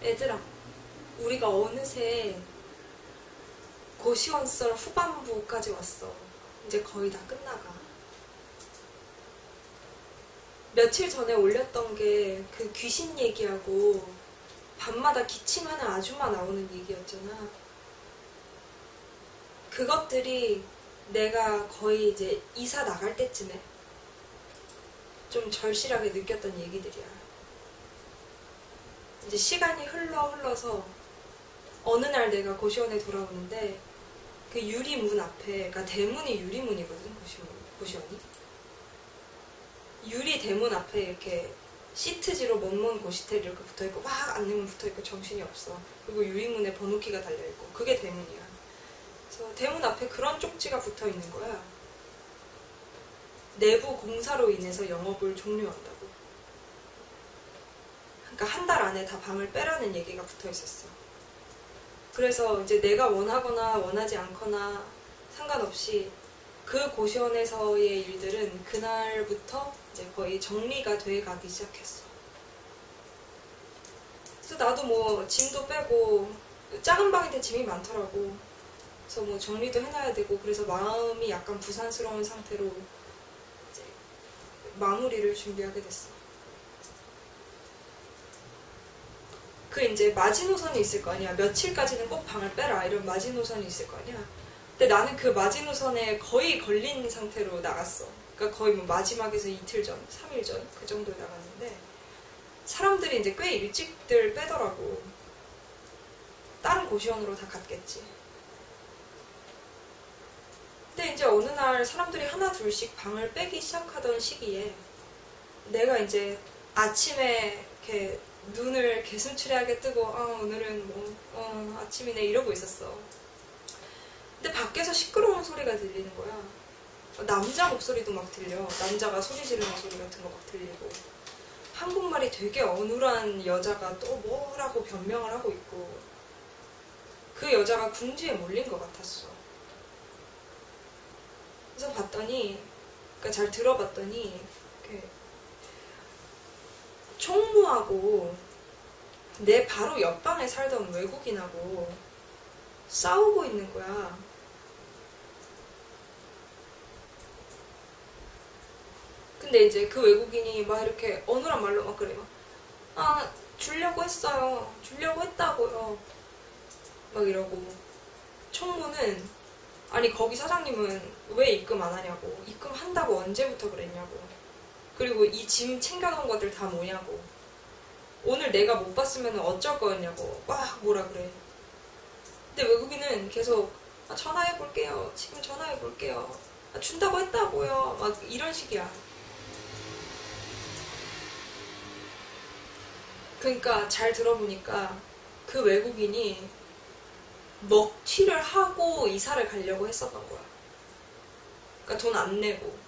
얘들아, 우리가 어느새 고시원썰 후반부까지 왔어. 이제 거의 다 끝나가. 며칠 전에 올렸던 게 그 귀신 얘기하고 밤마다 기침하는 아줌마 나오는 얘기였잖아. 그것들이 내가 거의 이제 이사 나갈 때쯤에 좀 절실하게 느꼈던 얘기들이야. 이제 시간이 흘러서 어느 날 내가 고시원에 돌아오는데 그 유리문 앞에, 그러니까 대문이 유리문이거든, 고시원이. 유리 대문 앞에 이렇게 시트지로 먼 고시텔 이렇게 붙어있고 막 안내문 붙어있고 정신이 없어. 그리고 유리문에 번호키가 달려있고 그게 대문이야. 그래서 대문 앞에 그런 쪽지가 붙어있는 거야. 내부 공사로 인해서 영업을 종료한다고. 그러니까 한 달 안에 다 방을 빼라는 얘기가 붙어있었어. 그래서 이제 내가 원하거나 원하지 않거나 상관없이 그 고시원에서의 일들은 그날부터 이제 거의 정리가 돼 가기 시작했어. 그래서 나도 뭐 짐도 빼고, 작은 방인데 짐이 많더라고. 그래서 뭐 정리도 해놔야 되고, 그래서 마음이 약간 부산스러운 상태로 이제 마무리를 준비하게 됐어. 그 이제 마지노선이 있을 거 아니야. 며칠까지는 꼭 방을 빼라, 이런 마지노선이 있을 거 아니야. 근데 나는 그 마지노선에 거의 걸린 상태로 나갔어. 그러니까 거의 뭐 마지막에서 이틀 전, 3일 전 그 정도에 나갔는데 사람들이 이제 꽤 일찍들 빼더라고. 다른 고시원으로 다 갔겠지. 근데 이제 어느 날 사람들이 하나 둘씩 방을 빼기 시작하던 시기에 내가 이제 아침에 이렇게 눈을 개슴츠레하게 뜨고 오늘은 뭐 아침이네 이러고 있었어. 근데 밖에서 시끄러운 소리가 들리는 거야. 남자 목소리도 막 들려. 남자가 소리 지르는 소리 같은 거 막 들리고, 한국말이 되게 어눌한 여자가 또 뭐라고 변명을 하고 있고, 그 여자가 궁지에 몰린 것 같았어. 그래서 봤더니, 그러니까 잘 들어봤더니 이렇게 총무하고 내 바로 옆방에 살던 외국인하고 싸우고 있는 거야. 근데 이제 그 외국인이 막 이렇게 어눌한 말로 막 그래. 주려고 했어요. 주려고 했다고요. 막 이러고. 총무는, 아니 거기 사장님은 왜 입금 안 하냐고. 입금한다고 언제부터 그랬냐고. 그리고 이 짐 챙겨놓은 것들 다 뭐냐고. 오늘 내가 못 봤으면 어쩔 거였냐고. 막 뭐라 그래. 근데 외국인은 계속 전화해볼게요. 지금 전화해볼게요. 준다고 했다고요. 막 이런 식이야. 그러니까 잘 들어보니까 그 외국인이 먹튀를 하고 이사를 가려고 했었던 거야. 그러니까 돈 안 내고.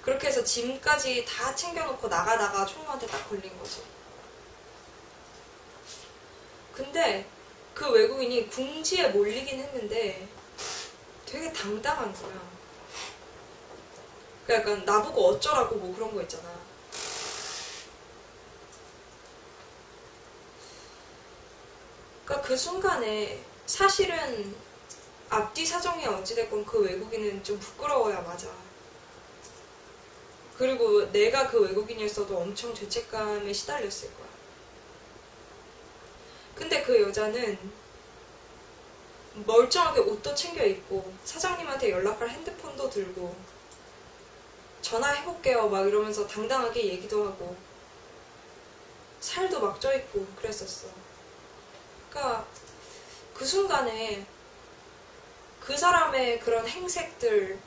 그렇게 해서 짐까지 다 챙겨놓고 나가다가 총무한테 딱 걸린 거지. 근데 그 외국인이 궁지에 몰리긴 했는데 되게 당당한 거야. 그러니까 약간 나보고 어쩌라고 뭐 그런 거 있잖아. 그러니까 그 순간에 사실은 앞뒤 사정이 어찌됐건 그 외국인은 좀 부끄러워야 맞아. 그리고 내가 그 외국인이었어도 엄청 죄책감에 시달렸을 거야. 근데 그 여자는 멀쩡하게 옷도 챙겨 입고 사장님한테 연락할 핸드폰도 들고 전화해볼게요 막 이러면서 당당하게 얘기도 하고 살도 막 쪄있고 그랬었어. 그러니까 그 순간에 그 사람의 그런 행색들,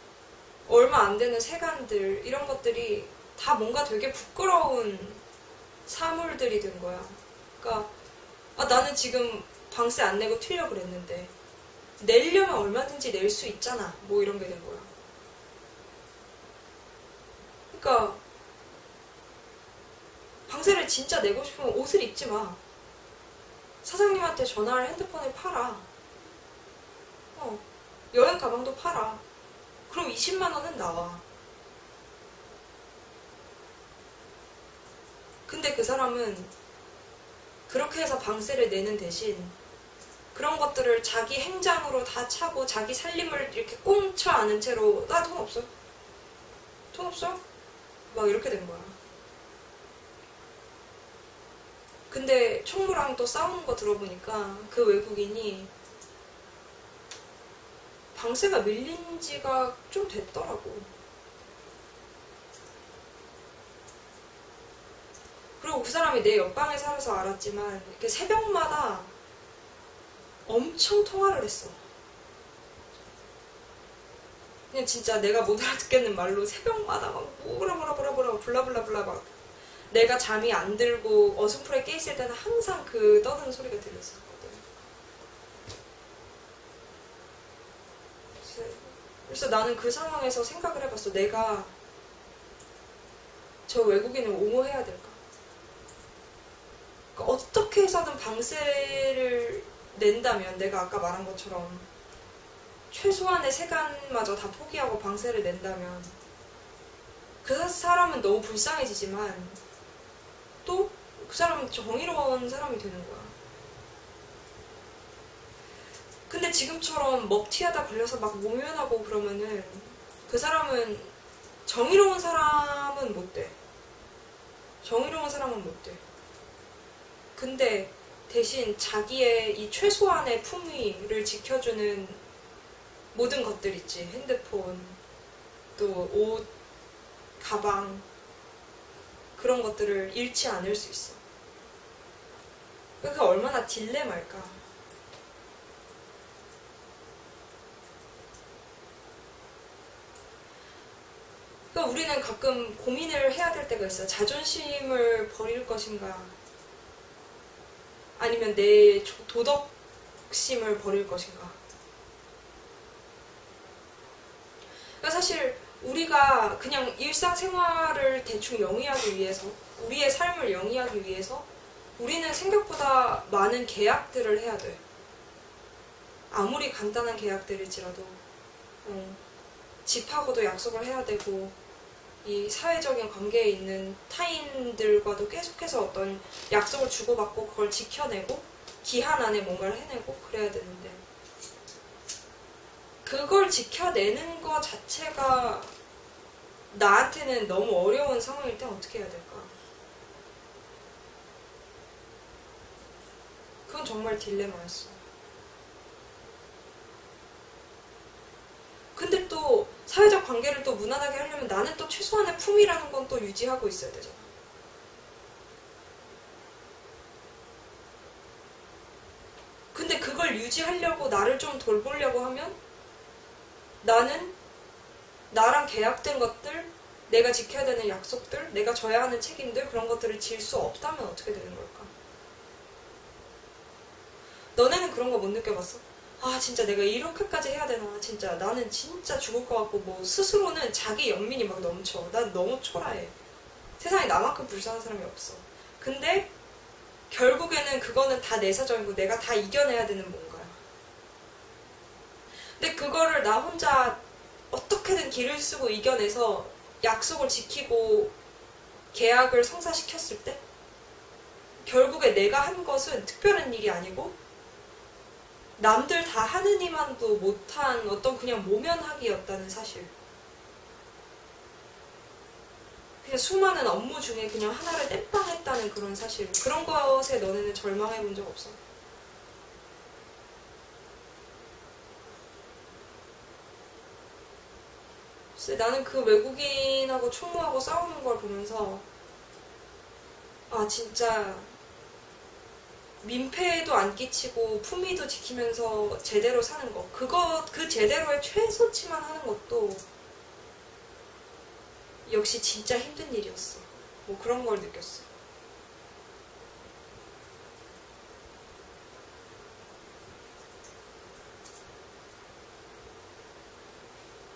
얼마 안 되는 세간들, 이런 것들이 다 뭔가 되게 부끄러운 사물들이 된 거야. 그러니까 나는 지금 방세 안 내고 튀려고 그랬는데 내려면 얼마든지 낼 수 있잖아. 뭐 이런 게 된 거야. 그러니까 방세를 진짜 내고 싶으면 옷을 입지 마. 사장님한테 전화를 핸드폰을 팔아. 여행 가방도 팔아. 그럼 20만 원은 나와. 근데 그 사람은 그렇게 해서 방세를 내는 대신 그런 것들을 자기 행장으로 다 차고 자기 살림을 이렇게 꽁쳐 안은 채로 나 돈 없어. 돈 없어? 막 이렇게 된 거야. 근데 총무랑 또 싸우는 거 들어보니까 그 외국인이 방세가 밀린 지가 좀 됐더라고. 그리고 그 사람이 내 옆방에 살아서 알았지만 이렇게 새벽마다 엄청 통화를 했어. 그냥 진짜 내가 못 알아듣겠는 말로 새벽마다 막 뭐라 블라블라블라 막 내가 잠이 안 들고 어슴풀에 깨있을 때는 항상 그 떠드는 소리가 들렸었거든. 그래서 나는 그 상황에서 생각을 해봤어. 내가 저 외국인을 옹호해야 될까? 그러니까 어떻게 해서든 방세를 낸다면 내가 아까 말한 것처럼 최소한의 세간마저 다 포기하고 방세를 낸다면 그 사람은 너무 불쌍해지지만 또 그 사람은 정의로운 사람이 되는 거야. 근데 지금처럼 먹튀하다 걸려서 막 모면하고 그러면은 그 사람은 정의로운 사람은 못 돼. 정의로운 사람은 못 돼. 근데 대신 자기의 이 최소한의 품위를 지켜주는 모든 것들 있지. 핸드폰, 또 옷, 가방, 그런 것들을 잃지 않을 수 있어. 그게 얼마나 딜레마일까. 그러니까 우리는 가끔 고민을 해야 될 때가 있어. 자존심을 버릴 것인가, 아니면 내 도덕심을 버릴 것인가. 그러니까 사실 우리가 그냥 일상생활을 대충 영위하기 위해서, 우리의 삶을 영위하기 위해서 우리는 생각보다 많은 계약들을 해야 돼. 아무리 간단한 계약들일지라도 집하고도 약속을 해야 되고, 이 사회적인 관계에 있는 타인들과도 계속해서 어떤 약속을 주고받고 그걸 지켜내고 기한 안에 뭔가를 해내고 그래야 되는데, 그걸 지켜내는 것 자체가 나한테는 너무 어려운 상황일 때 어떻게 해야 될까? 그건 정말 딜레마였어. 근데 또 사회적 관계를 또 무난하게 하려면 나는 또 최소한의 품위라는 건 또 유지하고 있어야 되잖아. 근데 그걸 유지하려고 나를 좀 돌보려고 하면 나는 나랑 계약된 것들, 내가 지켜야 되는 약속들, 내가 져야 하는 책임들, 그런 것들을 질 수 없다면 어떻게 되는 걸까? 너네는 그런 거 못 느껴봤어? 아 진짜 내가 이렇게까지 해야 되나. 진짜 나는 진짜 죽을 것 같고, 뭐 스스로는 자기 연민이 막 넘쳐. 난 너무 초라해. 세상에 나만큼 불쌍한 사람이 없어. 근데 결국에는 그거는 다 내 사정이고 내가 다 이겨내야 되는 뭔가야. 근데 그거를 나 혼자 어떻게든 길을 쓰고 이겨내서 약속을 지키고 계약을 성사시켰을 때 결국에 내가 한 것은 특별한 일이 아니고 남들 다 하느니만도 못한 어떤 그냥 모면하기였다는 사실. 그냥 수많은 업무 중에 그냥 하나를 땜빵했다는 그런 사실. 그런 것에 너네는 절망해본 적 없어? 나는 그 외국인하고 총무하고 싸우는 걸 보면서 아 진짜 민폐도 안 끼치고 품위도 지키면서 제대로 사는 거, 그 제대로의 최소치만 하는 것도 역시 진짜 힘든 일이었어. 뭐 그런 걸 느꼈어.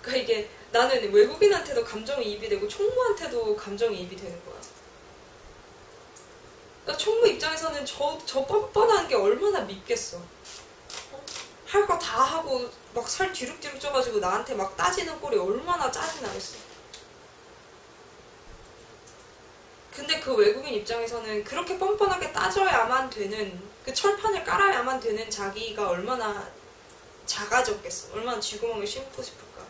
그러니까 이게 나는 외국인한테도 감정이입이 되고 총무한테도 감정이입이 되는 거야. 나 총무 입장에서는 저 뻔뻔한 게 얼마나 밉겠어. 할 거 다 하고 막 살 뒤룩뒤룩 쪄가지고 나한테 막 따지는 꼴이 얼마나 짜증나겠어. 근데 근데 그 외국인 입장에서는 그렇게 뻔뻔하게 따져야만 되는, 그 철판을 깔아야만 되는 자기가 얼마나 작아졌겠어. 얼마나 쥐구멍에 심고 싶을까.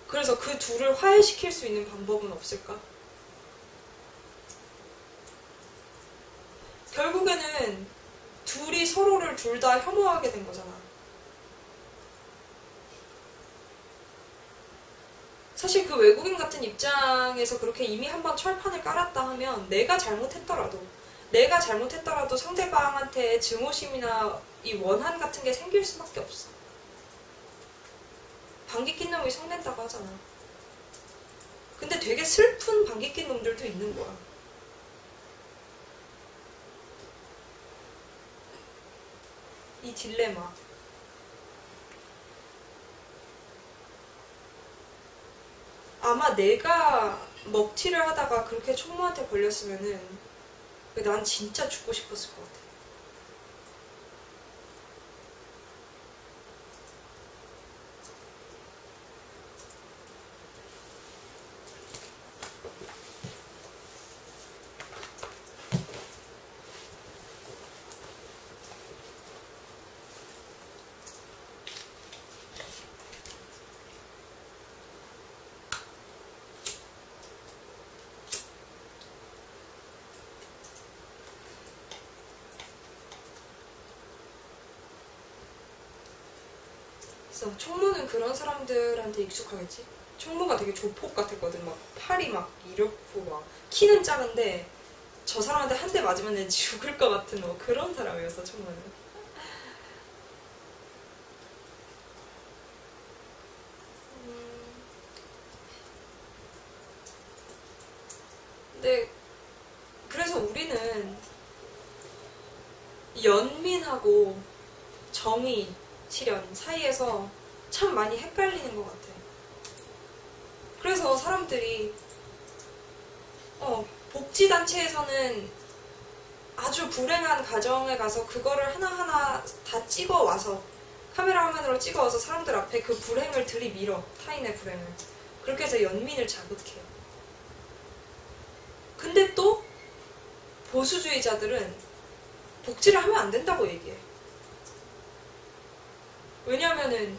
그래서 그 둘을 화해시킬 수 있는 방법은 없을까? 결국에는 둘이 서로를 둘 다 혐오하게 된 거잖아. 사실 그 외국인 같은 입장에서 그렇게 이미 한번 철판을 깔았다 하면 내가 잘못했더라도 상대방한테 증오심이나 이 원한 같은 게 생길 수밖에 없어. 방귀 낀 놈이 성낸다고 하잖아. 근데 되게 슬픈 방귀 낀 놈들도 있는 거야. 이 딜레마. 아마 내가 먹튀를 하다가 그렇게 총무한테 걸렸으면은 난 진짜 죽고 싶었을 것 같아. 그래서 총무는 그런 사람들한테 익숙하겠지? 총무가 되게 조폭 같았거든. 막 팔이 막 이렇고 막 키는 작은데 저 사람한테 한 대 맞으면 내 죽을 것 같은 뭐 그런 사람이었어, 총무는. 근데 그래서 우리는 연민하고 정의, 실현 사이에서 참 많이 헷갈리는 것 같아. 그래서 사람들이 복지단체에서는 아주 불행한 가정에 가서 그거를 하나하나 다 찍어와서 카메라 화면으로 찍어와서 사람들 앞에 그 불행을 들이밀어. 타인의 불행을. 그렇게 해서 연민을 자극해요. 근데 또 보수주의자들은 복지를 하면 안 된다고 얘기해. 왜냐면은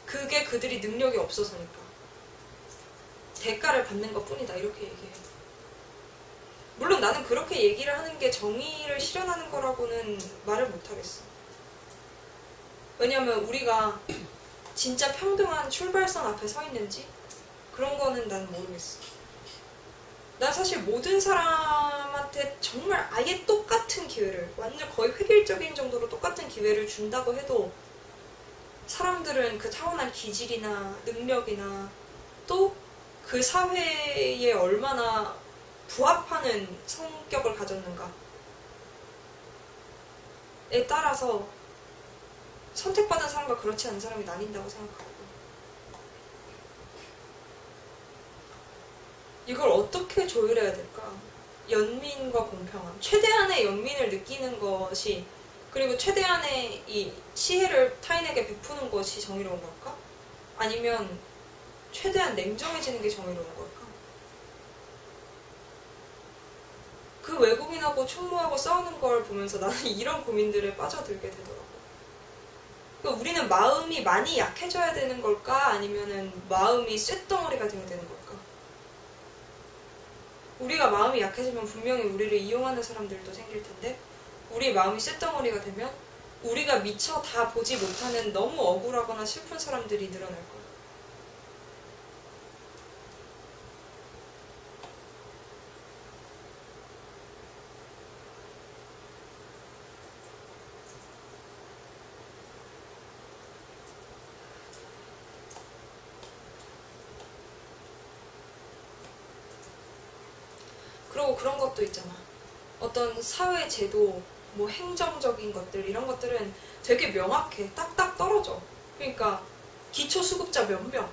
그게 그들이 능력이 없어서니까. 대가를 받는 것 뿐이다, 이렇게 얘기해. 물론 나는 그렇게 얘기를 하는 게 정의를 실현하는 거라고는 말을 못하겠어. 왜냐면 우리가 진짜 평등한 출발선 앞에 서 있는지 그런 거는 난 모르겠어. 난 사실 모든 사람한테 정말 아예 똑같은 기회를, 완전 거의 획일적인 정도로 똑같은 기회를 준다고 해도 사람들은 그 타고난 기질이나 능력이나 또 그 사회에 얼마나 부합하는 성격을 가졌는가에 따라서 선택받은 사람과 그렇지 않은 사람이 나뉜다고 생각하고, 이걸 어떻게 조율해야 될까? 연민과 공평함, 최대한의 연민을 느끼는 것이, 그리고 최대한의 이 시혜를 타인에게 베푸는 것이 정의로운 걸까? 아니면 최대한 냉정해지는 게 정의로운 걸까? 그 외국인하고 총무하고 싸우는 걸 보면서 나는 이런 고민들에 빠져들게 되더라고. 그러니까 우리는 마음이 많이 약해져야 되는 걸까? 아니면은 마음이 쇳덩어리가 되어야 되는 걸까? 우리가 마음이 약해지면 분명히 우리를 이용하는 사람들도 생길 텐데, 우리 마음이 쇳덩어리가 되면 우리가 미처 다 보지 못하는 너무 억울하거나 슬픈 사람들이 늘어날 거야. 그리고 그런 것도 있잖아. 어떤 사회 제도, 뭐 행정적인 것들, 이런 것들은 되게 명확해. 딱딱 떨어져. 그러니까 기초수급자 몇 명,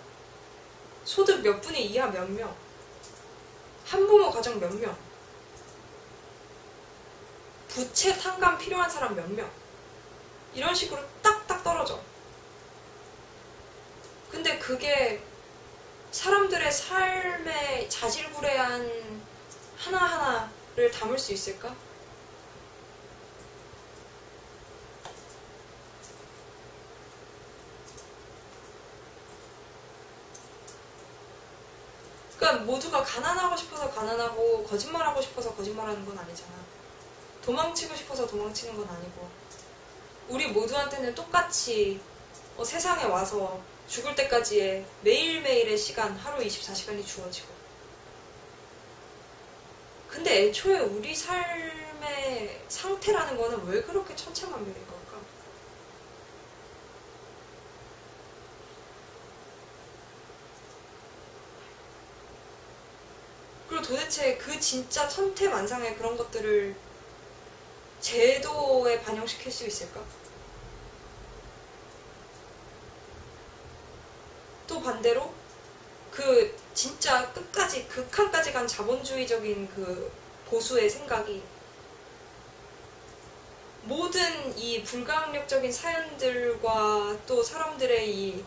소득 몇 분의 이하 몇 명, 한부모 가정 몇 명, 부채 탕감 필요한 사람 몇 명, 이런 식으로 딱딱 떨어져. 근데 그게 사람들의 삶의 자질구레한 하나하나를 담을 수 있을까? 그러니까 모두가 가난하고 싶어서 가난하고 거짓말하고 싶어서 거짓말하는 건 아니잖아. 도망치고 싶어서 도망치는 건 아니고 우리 모두한테는 똑같이 세상에 와서 죽을 때까지의 매일매일의 시간, 하루 24시간이 주어지고 근데 애초에 우리 삶의 상태라는 거는 왜 그렇게 천차만별인 걸까? 그리고 도대체 그 진짜 천태만상의 그런 것들을 제도에 반영시킬 수 있을까? 또 반대로 그 진짜 끝까지 극한까지 간 자본주의적인 그 보수의 생각이 모든 이 불가항력적인 사연들과 또 사람들의 이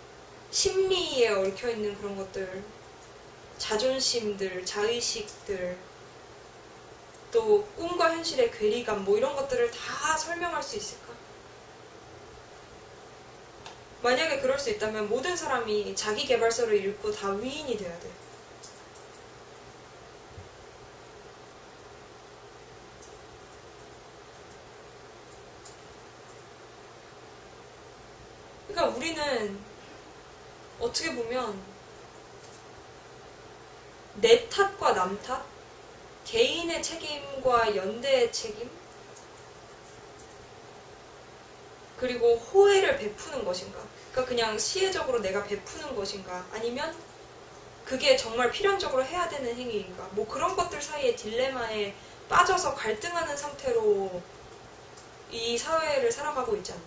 심리에 얽혀있는 그런 것들, 자존심들, 자의식들, 또 꿈과 현실의 괴리감 뭐 이런 것들을 다 설명할 수 있을까? 만약에 그럴 수 있다면 모든 사람이 자기계발서를 읽고 다 위인이 돼야 돼. 그러니까 우리는 어떻게 보면 내 탓과 남 탓, 개인의 책임과 연대의 책임, 그리고 호혜를 베푸는 것인가? 그러니까 그냥 시혜적으로 내가 베푸는 것인가? 아니면 그게 정말 필연적으로 해야 되는 행위인가? 뭐 그런 것들 사이의 딜레마에 빠져서 갈등하는 상태로 이 사회를 살아가고 있지 않나?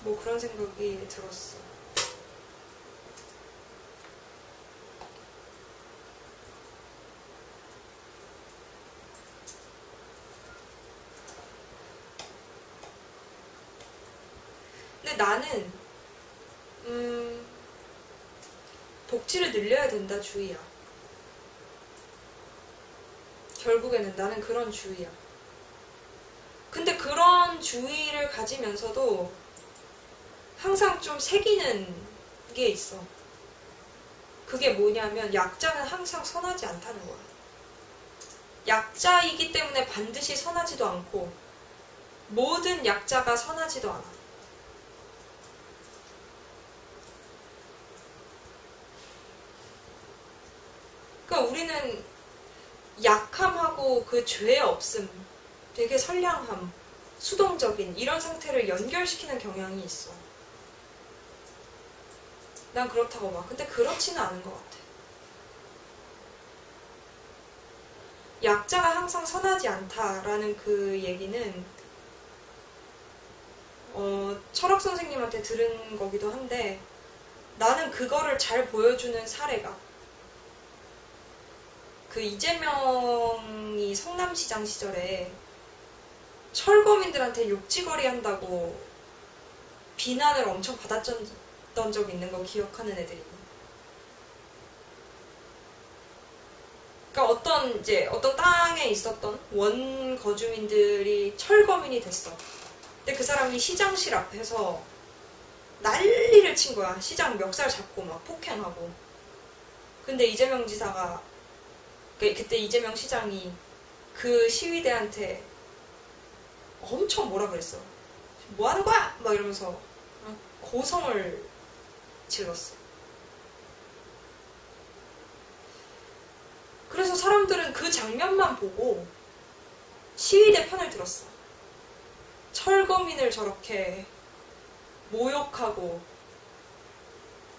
뭐 그런 생각이 들었어. 근데 나는 복지를 늘려야 된다 주의야. 결국에는 나는 그런 주의야. 근데 그런 주의를 가지면서도 항상 좀 새기는 게 있어. 그게 뭐냐면 약자는 항상 선하지 않다는 거야. 약자이기 때문에 반드시 선하지도 않고 모든 약자가 선하지도 않아. 그러니까 우리는 약함하고 그 죄 없음, 되게 선량함, 수동적인 이런 상태를 연결시키는 경향이 있어. 난 그렇다고 봐. 근데 그렇지는 않은 것 같아. 약자가 항상 선하지 않다라는 그 얘기는 철학 선생님한테 들은 거기도 한데 나는 그거를 잘 보여주는 사례가 그 이재명이 성남시장 시절에 철거민들한테 욕지거리 한다고 비난을 엄청 받았던 적이 있는 거 기억하는 애들이. 그러니까 어떤 땅에 있었던 원거주민들이 철거민이 됐어. 근데 그 사람이 시장실 앞에서 난리를 친 거야. 시장 멱살 잡고 막 폭행하고. 근데 이재명 지사가 그때 이재명 시장이 그 시위대한테 엄청 뭐라 그랬어. 뭐 하는 거야? 막 이러면서 고성을 질렀어. 그래서 사람들은 그 장면만 보고 시위대 편을 들었어. 철거민을 저렇게 모욕하고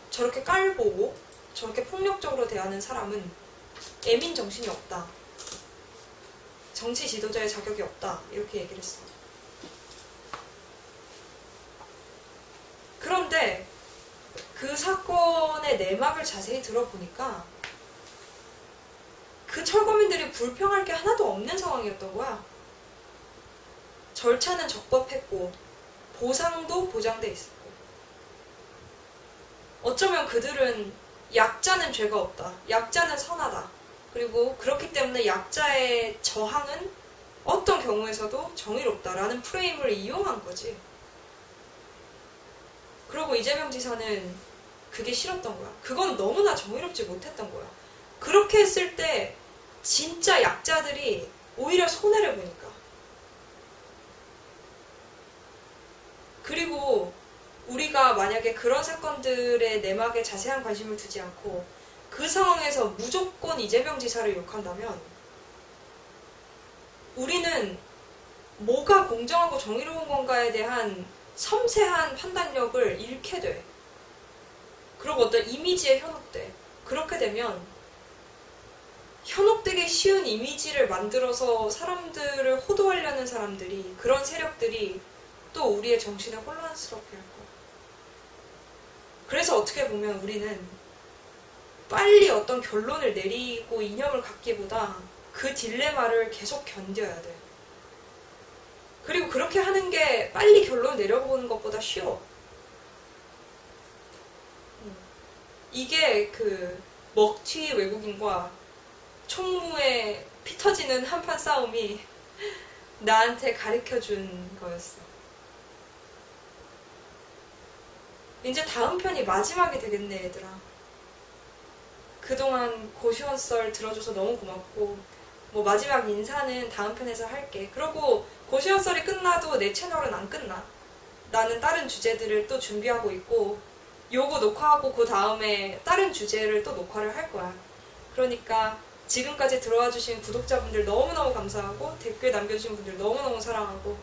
저렇게 깔보고 저렇게 폭력적으로 대하는 사람은 애민 정신이 없다. 정치 지도자의 자격이 없다. 이렇게 얘기를 했어. 그런데 그 사건의 내막을 자세히 들어보니까 그 철거민들이 불평할 게 하나도 없는 상황이었던 거야. 절차는 적법했고 보상도 보장돼 있었고 어쩌면 그들은 약자는 죄가 없다. 약자는 선하다. 그리고 그렇기 때문에 약자의 저항은 어떤 경우에서도 정의롭다라는 프레임을 이용한 거지. 그리고 이재명 지사는 그게 싫었던 거야. 그건 너무나 정의롭지 못했던 거야. 그렇게 했을 때 진짜 약자들이 오히려 손해를 보니까. 그리고 우리가 만약에 그런 사건들의 내막에 자세한 관심을 두지 않고 그 상황에서 무조건 이재명 지사를 욕한다면 우리는 뭐가 공정하고 정의로운 건가에 대한 섬세한 판단력을 잃게 돼. 그리고 어떤 이미지에 현혹돼. 그렇게 되면 현혹되기 쉬운 이미지를 만들어서 사람들을 호도하려는 사람들이, 그런 세력들이 또 우리의 정신을 혼란스럽게 할 거야. 그래서 어떻게 보면 우리는 빨리 어떤 결론을 내리고 이념을 갖기보다 그 딜레마를 계속 견뎌야 돼. 그리고 그렇게 하는 게 빨리 결론을 내려보는 것보다 쉬워. 이게 그 먹튀 외국인과 총무의 피 터지는 한판 싸움이 나한테 가르쳐준 거였어. 이제 다음 편이 마지막이 되겠네, 얘들아. 그동안 고시원 썰 들어줘서 너무 고맙고, 뭐 마지막 인사는 다음 편에서 할게. 그리고 고시원 썰이 끝나도 내 채널은 안 끝나. 나는 다른 주제들을 또 준비하고 있고, 요거 녹화하고 그 다음에 다른 주제를 또 녹화를 할 거야. 그러니까 지금까지 들어와 주신 구독자분들 너무너무 감사하고, 댓글 남겨주신 분들 너무너무 사랑하고,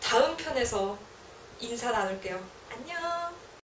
다음 편에서 인사 나눌게요. 안녕.